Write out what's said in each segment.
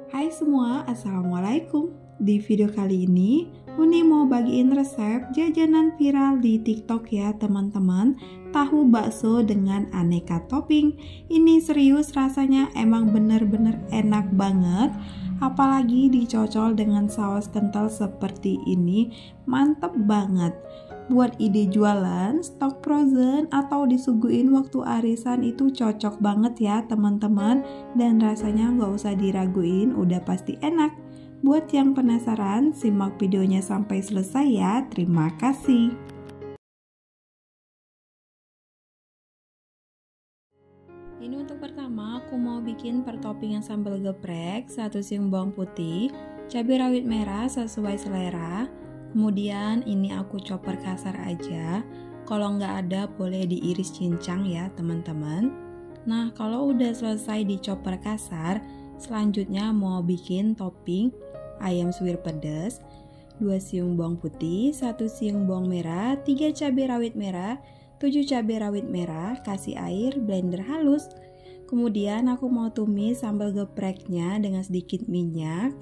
Hai semua, Assalamualaikum. Di video kali ini, Uni mau bagiin resep jajanan viral di TikTok ya teman-teman. Tahu bakso dengan aneka topping. Ini serius rasanya emang bener-bener enak banget. Apalagi dicocol dengan saus kental seperti ini, mantep banget. Buat ide jualan, stok frozen, atau disuguhin waktu arisan itu cocok banget ya teman-teman. Dan rasanya nggak usah diraguin, udah pasti enak. Buat yang penasaran, simak videonya sampai selesai ya. Terima kasih. Ini untuk pertama, aku mau bikin pertoppingan sambal geprek, 1 siung bawang putih, cabai rawit merah sesuai selera. Kemudian ini aku chopper kasar aja. Kalau nggak ada boleh diiris cincang ya teman-teman. Nah kalau udah selesai di chopper kasar, selanjutnya mau bikin topping ayam suwir pedas, 2 siung bawang putih, 1 siung bawang merah, 3 cabai rawit merah, 7 cabai rawit merah, kasih air, blender halus. Kemudian aku mau tumis sambal gepreknya dengan sedikit minyak.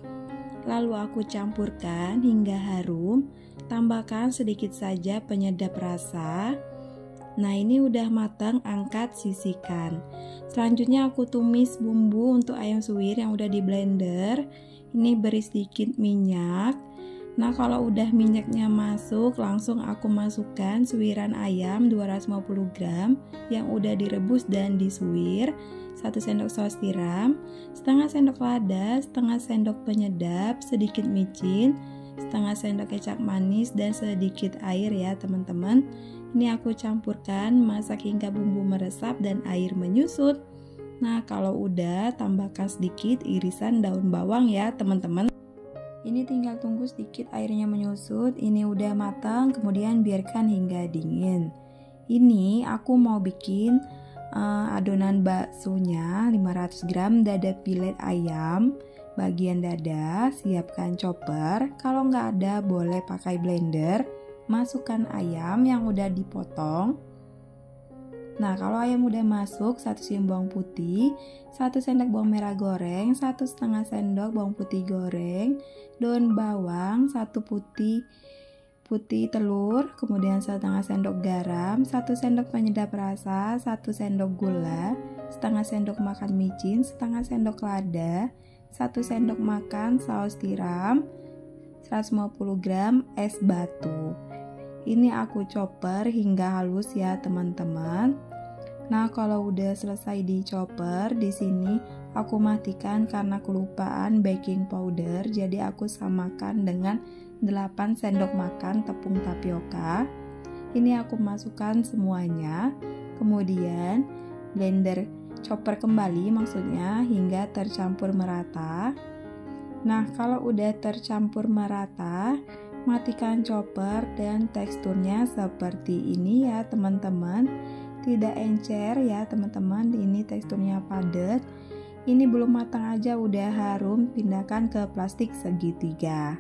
Lalu aku campurkan hingga harum, tambahkan sedikit saja penyedap rasa. Nah ini udah matang, angkat, sisihkan. Selanjutnya aku tumis bumbu untuk ayam suwir yang udah di blender. Ini beri sedikit minyak. Nah kalau udah minyaknya masuk, langsung aku masukkan suwiran ayam 250 gram yang udah direbus dan disuwir, 1 sendok saus tiram, setengah sendok lada, setengah sendok penyedap, sedikit micin, setengah sendok kecap manis, dan sedikit air ya teman-teman. Ini aku campurkan, masak hingga bumbu meresap dan air menyusut. Nah kalau udah, tambahkan sedikit irisan daun bawang ya teman-teman. Ini tinggal tunggu sedikit airnya menyusut. Ini udah matang, kemudian biarkan hingga dingin. Ini aku mau bikin adonan baksonya, 500 gram dada filet ayam bagian dada, siapkan chopper. Kalau nggak ada boleh pakai blender. Masukkan ayam yang udah dipotong. Nah kalau ayam udah masuk, 1 siung bawang putih, 1 sendok bawang merah goreng, 1,5 sendok bawang putih goreng, daun bawang, 1 putih telur, kemudian setengah sendok garam, 1 sendok penyedap rasa, 1 sendok gula, setengah sendok makan micin, setengah sendok lada, 1 sendok makan saus tiram, 150 gram es batu. Ini aku chopper hingga halus ya teman-teman. Nah kalau udah selesai di chopper, di sini aku matikan karena kelupaan baking powder, jadi aku samakan dengan 8 sendok makan tepung tapioka. Ini aku masukkan semuanya, kemudian blender chopper kembali maksudnya hingga tercampur merata. Nah kalau udah tercampur merata, matikan chopper dan teksturnya seperti ini ya teman-teman. Tidak encer ya teman-teman, ini teksturnya padat. Ini belum matang aja udah harum, pindahkan ke plastik segitiga.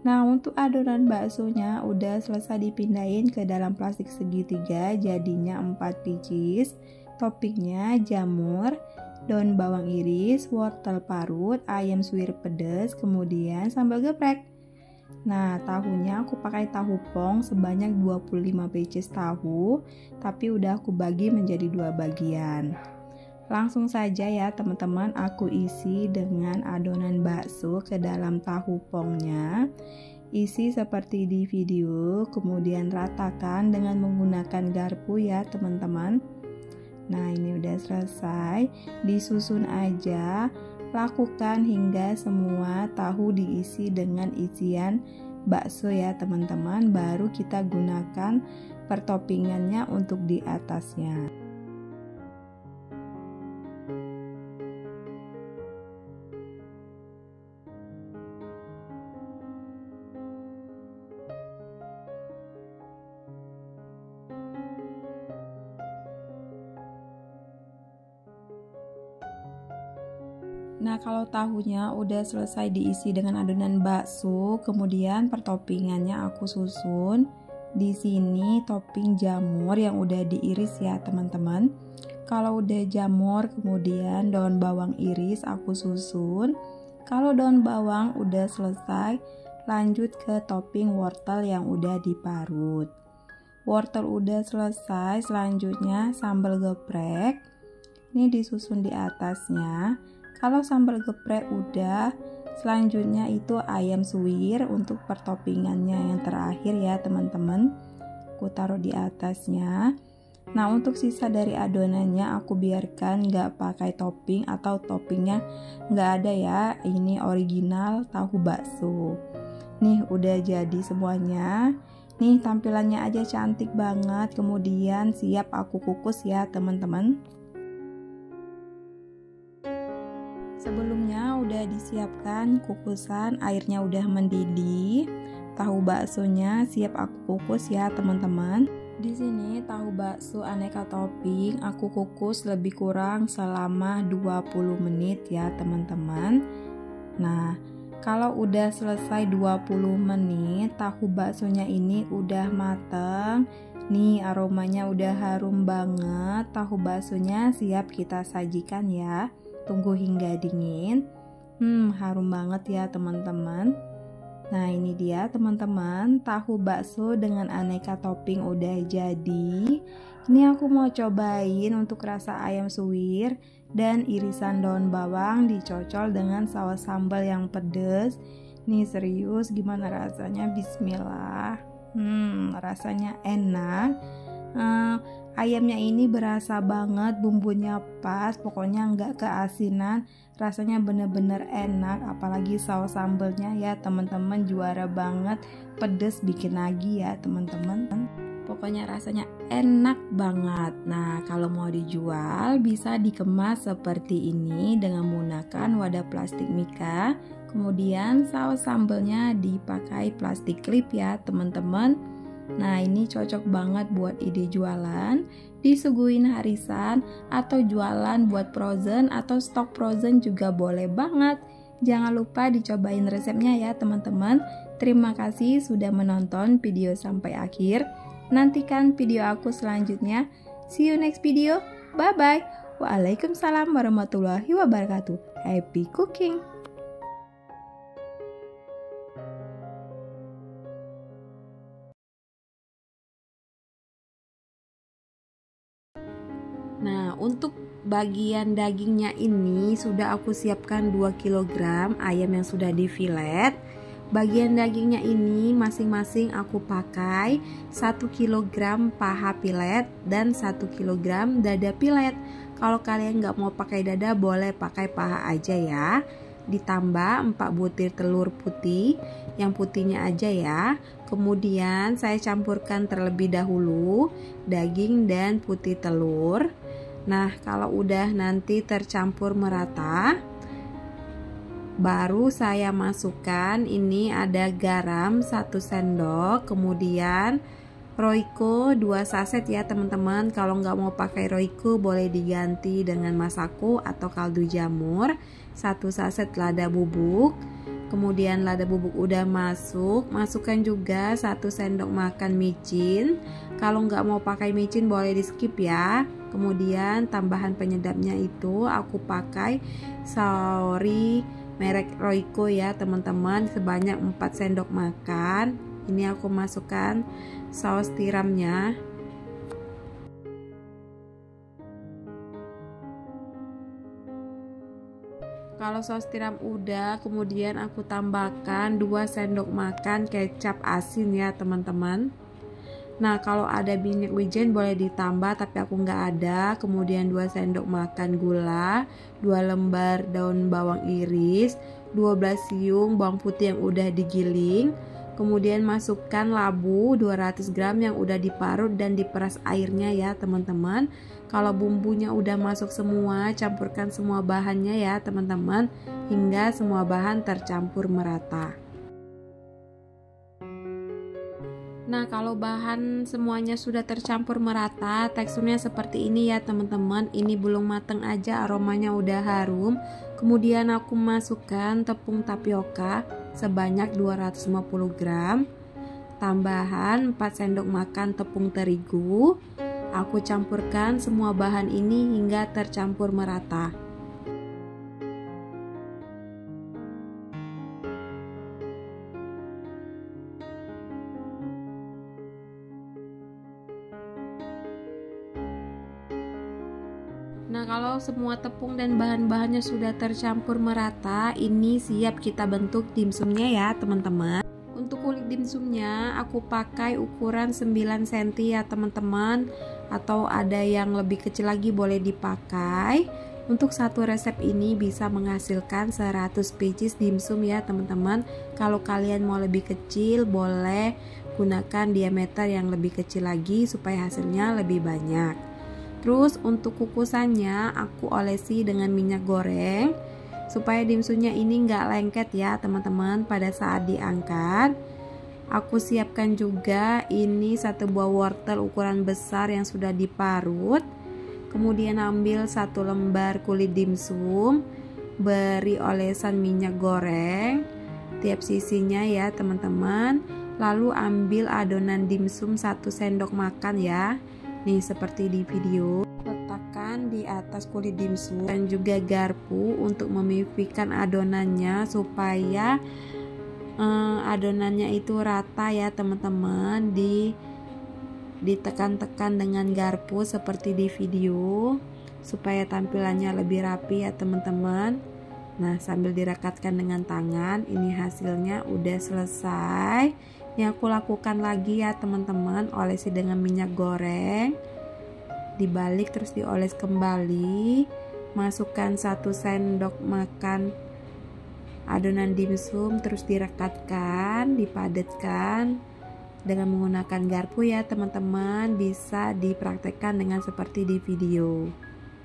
Nah untuk adonan baksonya udah selesai dipindahin ke dalam plastik segitiga, jadinya 4 pieces. Toppingnya jamur, daun bawang iris, wortel parut, ayam suwir pedas, kemudian sambal geprek. Nah tahunya aku pakai tahu pong sebanyak 25 pieces tahu, tapi udah aku bagi menjadi 2 bagian. Langsung saja ya teman-teman, aku isi dengan adonan bakso ke dalam tahu pongnya. Isi seperti di video, kemudian ratakan dengan menggunakan garpu ya teman-teman. Nah ini udah selesai, disusun aja. Lakukan hingga semua tahu diisi dengan isian bakso ya teman-teman, baru kita gunakan pertoppingannya untuk di atasnya. Nah kalau tahunya udah selesai diisi dengan adonan bakso, kemudian pertoppingannya aku susun. Di sini topping jamur yang udah diiris ya teman-teman. Kalau udah jamur, kemudian daun bawang iris aku susun. Kalau daun bawang udah selesai, lanjut ke topping wortel yang udah diparut. Wortel udah selesai, selanjutnya sambal geprek. Ini disusun di atasnya. Kalau sambal geprek udah, selanjutnya itu ayam suwir untuk pertoppingannya yang terakhir ya teman-teman. Aku taruh di atasnya. Nah, untuk sisa dari adonannya aku biarkan nggak pakai topping atau toppingnya nggak ada ya. Ini original tahu bakso. Nih udah jadi semuanya. Nih tampilannya aja cantik banget. Kemudian siap aku kukus ya teman-teman. Sebelumnya udah disiapkan kukusan, airnya udah mendidih. Tahu baksonya siap aku kukus ya teman-teman. Di sini tahu bakso aneka topping aku kukus lebih kurang selama 20 menit ya teman-teman. Nah, kalau udah selesai 20 menit, tahu baksonya ini udah mateng. Nih aromanya udah harum banget. Tahu baksonya siap kita sajikan ya. Tunggu hingga dingin. Harum banget ya teman-teman. Nah ini dia teman-teman, tahu bakso dengan aneka topping udah jadi. Ini aku mau cobain untuk rasa ayam suwir dan irisan daun bawang dicocol dengan saus sambal yang pedas. Nih serius gimana rasanya, bismillah. Rasanya enak. Ayamnya ini berasa banget, bumbunya pas, pokoknya nggak keasinan, rasanya bener-bener enak, apalagi saus sambelnya ya teman-teman juara banget, pedes bikin lagi ya teman-teman. Pokoknya rasanya enak banget. Nah kalau mau dijual bisa dikemas seperti ini dengan menggunakan wadah plastik mika, kemudian saus sambelnya dipakai plastik klip ya teman-teman. Nah ini cocok banget buat ide jualan, disuguhin harisan, atau jualan buat frozen atau stok frozen juga boleh banget. Jangan lupa dicobain resepnya ya teman-teman. Terima kasih sudah menonton video sampai akhir. Nantikan video aku selanjutnya. See you next video. Bye bye. Waalaikumsalam warahmatullahi wabarakatuh. Happy cooking. Nah, untuk bagian dagingnya ini sudah aku siapkan 2 kg ayam yang sudah difilet. Bagian dagingnya ini masing-masing aku pakai 1 kg paha pilet dan 1 kg dada pilet. Kalau kalian nggak mau pakai dada boleh pakai paha aja ya. Ditambah 4 butir telur putih, yang putihnya aja ya. Kemudian saya campurkan terlebih dahulu daging dan putih telur. Nah kalau udah nanti tercampur merata, baru saya masukkan, ini ada garam 1 sendok, kemudian Royco 2 saset ya teman-teman. Kalau nggak mau pakai Royco boleh diganti dengan Masako atau kaldu jamur. 1 saset lada bubuk. Kemudian lada bubuk udah masuk, masukkan juga 1 sendok makan micin. Kalau nggak mau pakai micin boleh di skip ya. Kemudian tambahan penyedapnya itu aku pakai saori merek Royco ya teman-teman, sebanyak 4 sendok makan. Ini aku masukkan saus tiramnya. Kalau saus tiram udah, kemudian aku tambahkan 2 sendok makan kecap asin ya teman-teman. Nah kalau ada minyak wijen boleh ditambah, tapi aku nggak ada. Kemudian 2 sendok makan gula, 2 lembar daun bawang iris, 12 siung bawang putih yang udah digiling. Kemudian masukkan labu 200 gram yang udah diparut dan diperas airnya ya teman-teman. Kalau bumbunya udah masuk semua, campurkan semua bahannya ya teman-teman, hingga semua bahan tercampur merata. Nah kalau bahan semuanya sudah tercampur merata, teksturnya seperti ini ya teman-teman. Ini belum mateng aja, aromanya udah harum. Kemudian aku masukkan tepung tapioka sebanyak 250 gram. Tambahan 4 sendok makan tepung terigu. Aku campurkan semua bahan ini hingga tercampur merata. kalau semua tepung dan bahan-bahannya sudah tercampur merata, ini siap kita bentuk dimsumnya ya teman-teman. Untuk kulit dimsumnya aku pakai ukuran 9 cm ya teman-teman, atau ada yang lebih kecil lagi boleh dipakai. Untuk satu resep ini bisa menghasilkan 100 pieces dimsum ya teman-teman. Kalau kalian mau lebih kecil boleh gunakan diameter yang lebih kecil lagi supaya hasilnya lebih banyak. Terus untuk kukusannya aku olesi dengan minyak goreng supaya dimsumnya ini nggak lengket ya teman-teman pada saat diangkat. Aku siapkan juga ini satu buah wortel ukuran besar yang sudah diparut. Kemudian ambil satu lembar kulit dimsum, beri olesan minyak goreng tiap sisinya ya teman-teman. Lalu ambil adonan dimsum 1 sendok makan ya. Nih seperti di video, letakkan di atas kulit dimsum dan juga garpu untuk memipikan adonannya supaya adonannya itu rata ya teman-teman. Ditekan-tekan dengan garpu seperti di video supaya tampilannya lebih rapi ya teman-teman. Nah sambil direkatkan dengan tangan. Ini hasilnya udah selesai. Yang aku lakukan lagi ya teman-teman, olesi dengan minyak goreng, dibalik terus dioles kembali, masukkan 1 sendok makan adonan dimsum, terus direkatkan, dipadatkan dengan menggunakan garpu ya teman-teman. Bisa dipraktekkan dengan seperti di video.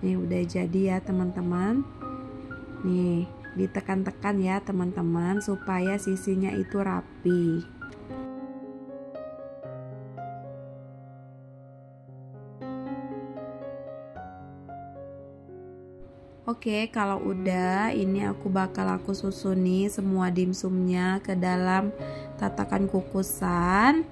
Nih udah jadi ya teman-teman. Nih ditekan-tekan ya teman-teman supaya sisinya itu rapi. Oke, kalau udah ini aku susun nih semua dimsumnya ke dalam tatakan kukusan.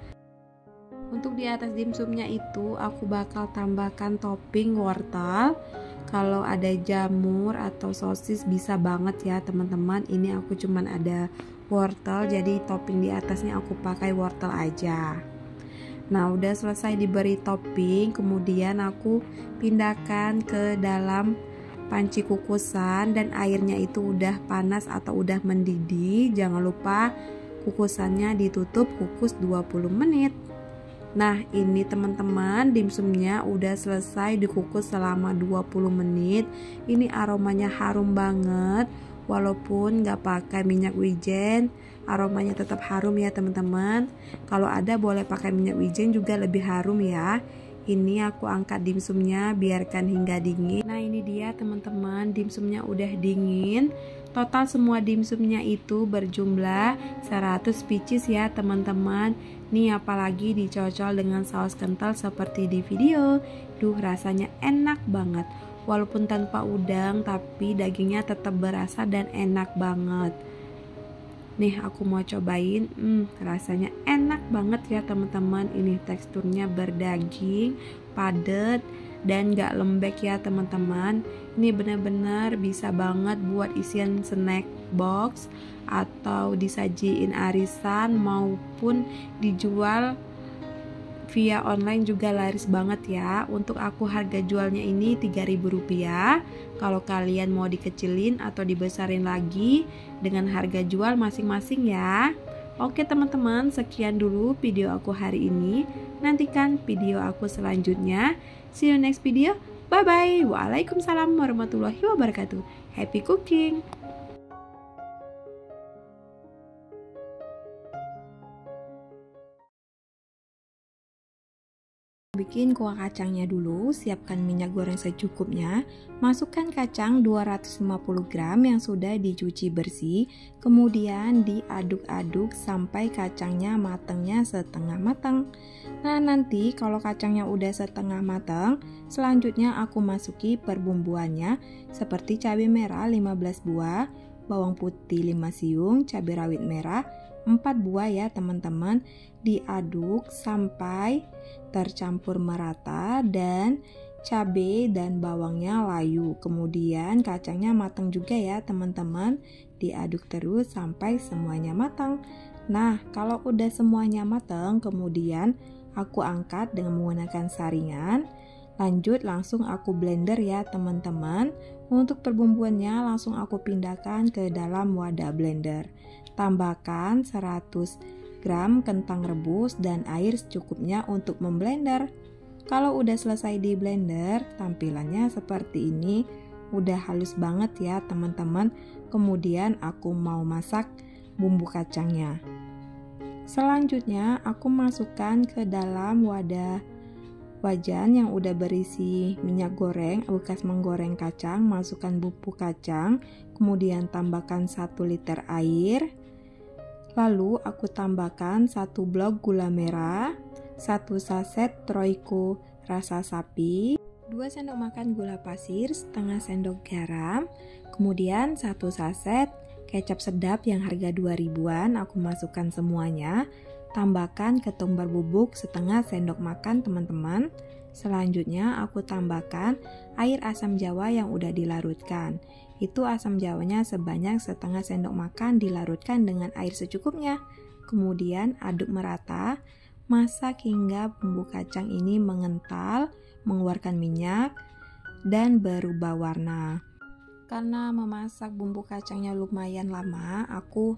Untuk di atas dimsumnya itu aku bakal tambahkan topping wortel. Kalau ada jamur atau sosis bisa banget ya teman-teman. Ini aku cuman ada wortel, jadi topping di atasnya aku pakai wortel aja. Nah udah selesai diberi topping, kemudian aku pindahkan ke dalam panci kukusan dan airnya itu udah panas atau udah mendidih. Jangan lupa kukusannya ditutup kukus 20 menit. Nah ini teman-teman, dimsumnya udah selesai dikukus selama 20 menit. Ini aromanya harum banget. Walaupun nggak pakai minyak wijen, aromanya tetap harum ya teman-teman. Kalau ada boleh pakai minyak wijen juga lebih harum ya. Ini aku angkat dimsumnya, biarkan hingga dingin. Nah ini dia teman-teman, dimsumnya udah dingin. Total semua dimsumnya itu berjumlah 100 pieces ya teman-teman. Nih apalagi dicocol dengan saus kental seperti di video. Duh rasanya enak banget. Walaupun tanpa udang tapi dagingnya tetap berasa dan enak banget. Nih aku mau cobain, rasanya enak banget ya teman-teman. Ini teksturnya berdaging, padat dan gak lembek ya teman-teman. Ini benar-benar bisa banget buat isian snack box atau disajiin arisan maupun dijual via online juga laris banget ya. Untuk aku harga jualnya ini Rp3.000. Kalau kalian mau dikecilin atau dibesarin lagi dengan harga jual masing-masing ya. Oke teman-teman, sekian dulu video aku hari ini. Nantikan video aku selanjutnya. See you next video. Bye bye. Waalaikumsalam warahmatullahi wabarakatuh. Happy cooking. Bikin kuah kacangnya dulu, siapkan minyak goreng secukupnya, masukkan kacang 250 gram yang sudah dicuci bersih, kemudian diaduk-aduk sampai kacangnya matangnya setengah matang. Nah nanti kalau kacangnya udah setengah matang, selanjutnya aku masuki perbumbuannya seperti cabai merah 15 buah, bawang putih 5 siung, cabai rawit merah 4 buah ya teman-teman. Diaduk sampai tercampur merata dan cabai dan bawangnya layu. Kemudian kacangnya matang juga ya teman-teman. Diaduk terus sampai semuanya matang. Nah kalau udah semuanya matang, kemudian aku angkat dengan menggunakan saringan. Lanjut langsung aku blender ya teman-teman. Untuk perbumbuannya langsung aku pindahkan ke dalam wadah blender. Tambahkan 100 gram kentang rebus dan air secukupnya untuk memblender. Kalau udah selesai di blender, tampilannya seperti ini. Udah halus banget ya teman-teman. Kemudian aku mau masak bumbu kacangnya. Selanjutnya aku masukkan ke dalam wajan yang udah berisi minyak goreng bekas menggoreng kacang. Masukkan bumbu kacang, kemudian tambahkan 1 liter air. Lalu aku tambahkan 1 blok gula merah, 1 saset Troiko rasa sapi, 2 sendok makan gula pasir, setengah sendok garam, kemudian 1 saset kecap sedap yang harga 2000-an. Aku masukkan semuanya. Tambahkan ketumbar bubuk setengah sendok makan teman-teman. Selanjutnya aku tambahkan air asam jawa yang udah dilarutkan. Itu asam jawanya sebanyak setengah sendok makan, dilarutkan dengan air secukupnya. Kemudian aduk merata. Masak hingga bumbu kacang ini mengental, mengeluarkan minyak, dan berubah warna. Karena memasak bumbu kacangnya lumayan lama, aku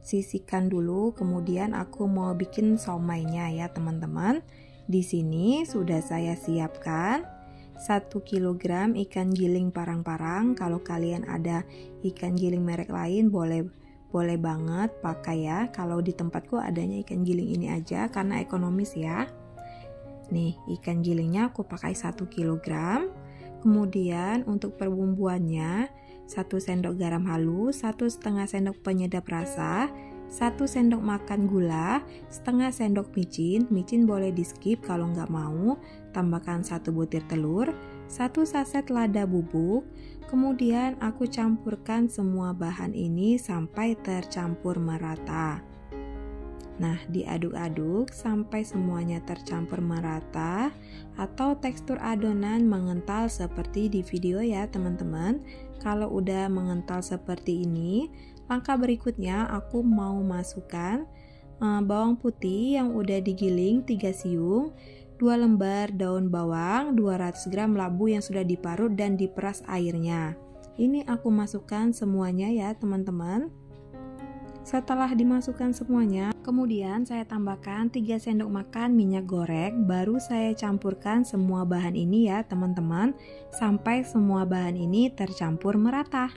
sisihkan dulu, kemudian aku mau bikin somainya ya teman-teman. Di sini sudah saya siapkan 1 kg ikan giling parang-parang. Kalau kalian ada ikan giling merek lain boleh banget pakai ya. Kalau di tempatku adanya ikan giling ini aja karena ekonomis ya. Nih, ikan gilingnya aku pakai 1 kg. Kemudian untuk perbumbuannya 1 sendok garam halus, 1,5 sendok penyedap rasa, 1 sendok makan gula, setengah sendok micin boleh di skip kalau nggak mau. Tambahkan 1 butir telur, 1 saset lada bubuk. Kemudian aku campurkan semua bahan ini sampai tercampur merata. Nah, diaduk-aduk sampai semuanya tercampur merata atau tekstur adonan mengental seperti di video ya teman-teman. Kalau udah mengental seperti ini, langkah berikutnya aku mau masukkan bawang putih yang udah digiling 3 siung, 2 lembar daun bawang, 200 gram labu yang sudah diparut dan diperas airnya. Ini aku masukkan semuanya ya teman-teman. Setelah dimasukkan semuanya, kemudian saya tambahkan 3 sendok makan minyak goreng, baru saya campurkan semua bahan ini ya teman-teman, sampai semua bahan ini tercampur merata.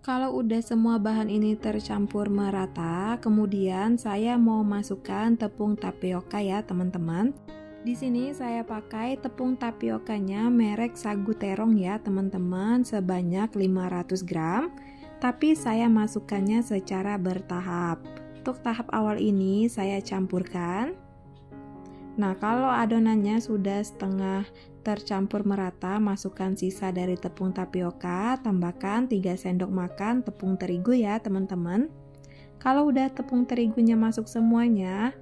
Kalau udah semua bahan ini tercampur merata, kemudian saya mau masukkan tepung tapioka ya teman-teman. Di sini saya pakai tepung tapiokanya merek Sagu Terong ya teman-teman, sebanyak 500 gram. Tapi saya masukkannya secara bertahap. Untuk tahap awal ini saya campurkan. Nah, kalau adonannya sudah setengah tercampur merata, masukkan sisa dari tepung tapioka, tambahkan 3 sendok makan tepung terigu ya teman-teman. Kalau udah tepung terigunya masuk semuanya,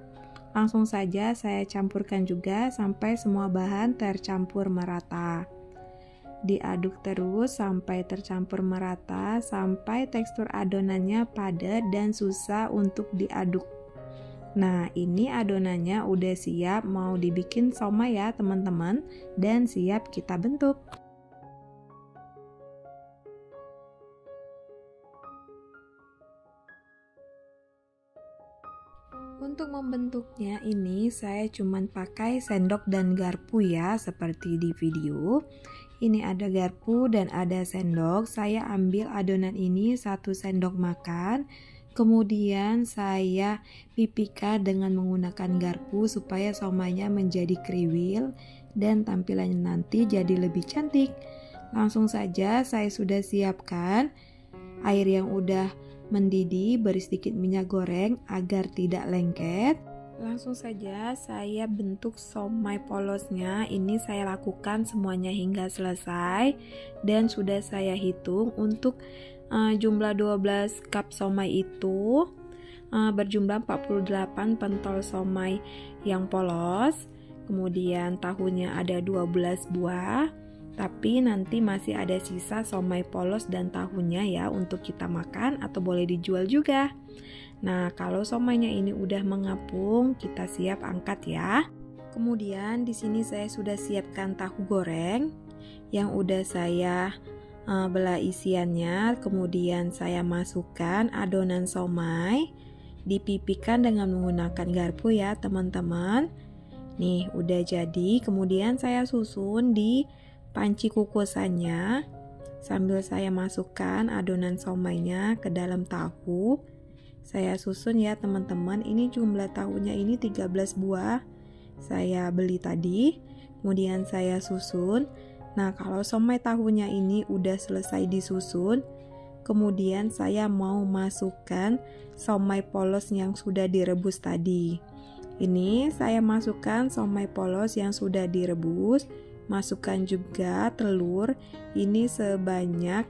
langsung saja saya campurkan juga sampai semua bahan tercampur merata. Diaduk terus sampai tercampur merata, sampai tekstur adonannya padat dan susah untuk diaduk. Nah, ini adonannya udah siap mau dibikin somai ya teman-teman, dan siap kita bentuk. Untuk membentuknya ini saya cuman pakai sendok dan garpu ya, seperti di video. Ini ada garpu dan ada sendok. Saya ambil adonan ini 1 sendok makan. Kemudian saya pipihkan dengan menggunakan garpu supaya somainya menjadi kriwil dan tampilannya nanti jadi lebih cantik. Langsung saja saya sudah siapkan air yang udah mendidih, beri sedikit minyak goreng agar tidak lengket. Langsung saja saya bentuk somai polosnya. Ini saya lakukan semuanya hingga selesai dan sudah saya hitung untuk jumlah 12 cup somai itu berjumlah 48 pentol somai yang polos. Kemudian tahunya ada 12 buah. Tapi nanti masih ada sisa somai polos dan tahunya ya untuk kita makan atau boleh dijual juga. Nah, kalau somainya ini udah mengapung, kita siap angkat ya. Kemudian di sini saya sudah siapkan tahu goreng yang udah saya belah isiannya. Kemudian saya masukkan adonan somai, dipipihkan dengan menggunakan garpu ya teman-teman. Nih udah jadi. Kemudian saya susun di panci kukusannya sambil saya masukkan adonan somainya ke dalam tahu. Saya susun ya teman-teman. Ini jumlah tahunya ini 13 buah saya beli tadi. Kemudian saya susun. Nah kalau somai tahunya ini udah selesai disusun, kemudian saya mau masukkan somai polos yang sudah direbus tadi. Ini saya masukkan somai polos yang sudah direbus. Masukkan juga telur. Ini sebanyak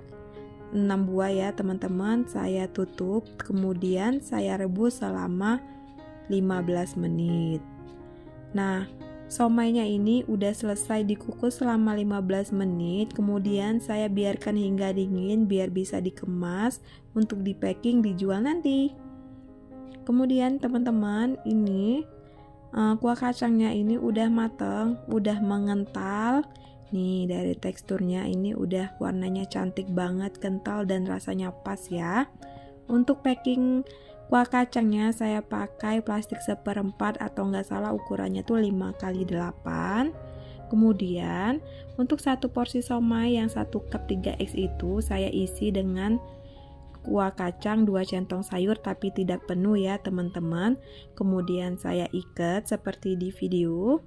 6 buah ya teman-teman. Saya tutup. Kemudian saya rebus selama 15 menit. Nah, somainya ini udah selesai dikukus selama 15 menit. Kemudian saya biarkan hingga dingin biar bisa dikemas untuk di packing dijual nanti. Kemudian teman-teman, ini kuah kacangnya ini udah mateng, udah mengental. Nih dari teksturnya ini udah warnanya cantik banget, kental dan rasanya pas ya. Untuk packing kuah kacangnya saya pakai plastik 1/4 atau nggak salah ukurannya tuh 5x8. Kemudian untuk satu porsi somai yang 1 cup 3x itu saya isi dengan kuah kacang 2 centong sayur tapi tidak penuh ya teman-teman. Kemudian saya ikat seperti di video.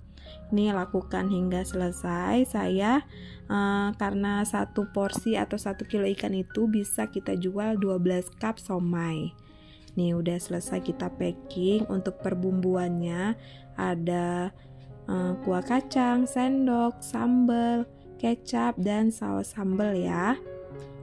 Ini lakukan hingga selesai. Saya karena satu porsi atau 1 kilo ikan itu bisa kita jual 12 cup somai. Nih udah selesai kita packing. Untuk perbumbuannya ada kuah kacang, sendok, sambal, kecap, dan saus sambal ya.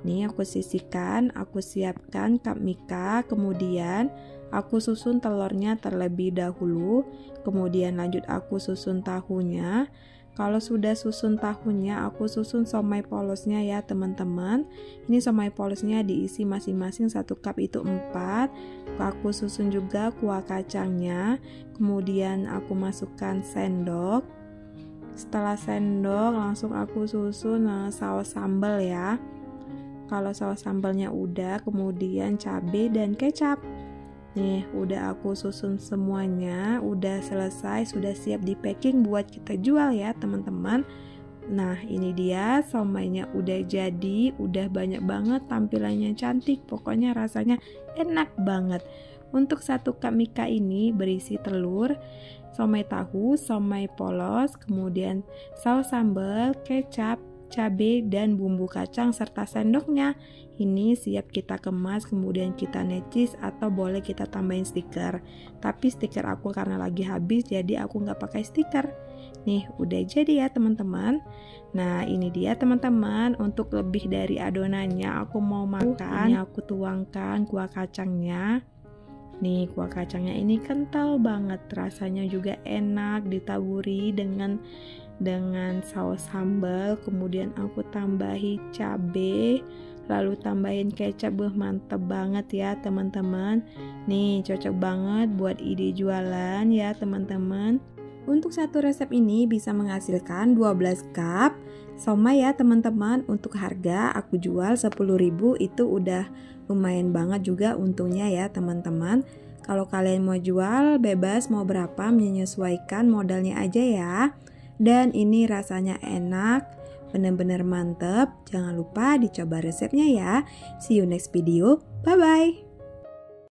Nih aku sisihkan, aku siapkan cup mika, kemudian aku susun telurnya terlebih dahulu, kemudian lanjut aku susun tahunya. Kalau sudah susun tahunya, aku susun somai polosnya ya teman-teman. Ini somai polosnya diisi masing-masing 1 cup itu 4. Aku susun juga kuah kacangnya, kemudian aku masukkan sendok. Setelah sendok langsung aku susun saus sambal ya. Kalau saus sambalnya udah, kemudian cabai dan kecap. Nih udah aku susun semuanya, udah selesai, sudah siap di packing buat kita jual ya teman-teman. Nah ini dia somainya udah jadi, udah banyak banget, tampilannya cantik, pokoknya rasanya enak banget. Untuk 1 cup mika ini berisi telur, somai tahu, somai polos, kemudian saus sambal, kecap, cabai, dan bumbu kacang serta sendoknya. Ini siap kita kemas, kemudian kita necis atau boleh kita tambahin stiker. Tapi stiker aku karena lagi habis jadi aku nggak pakai stiker. Nih udah jadi ya teman-teman. Nah ini dia teman-teman, untuk lebih dari adonannya aku mau makan. Ini aku tuangkan kuah kacangnya. Nih kuah kacangnya ini kental banget, rasanya juga enak, ditaburi dengan saus sambal. Kemudian aku tambahi cabai, lalu tambahin kecap. Mantep banget ya teman-teman. Nih cocok banget buat ide jualan ya teman-teman. Untuk satu resep ini bisa menghasilkan 12 cup somai ya teman-teman. Untuk harga aku jual 10.000, itu udah lumayan banget juga untungnya ya teman-teman. Kalau kalian mau jual bebas mau berapa, menyesuaikan modalnya aja ya. Dan ini rasanya enak, bener-bener mantep. Jangan lupa dicoba resepnya ya. See you next video. Bye bye.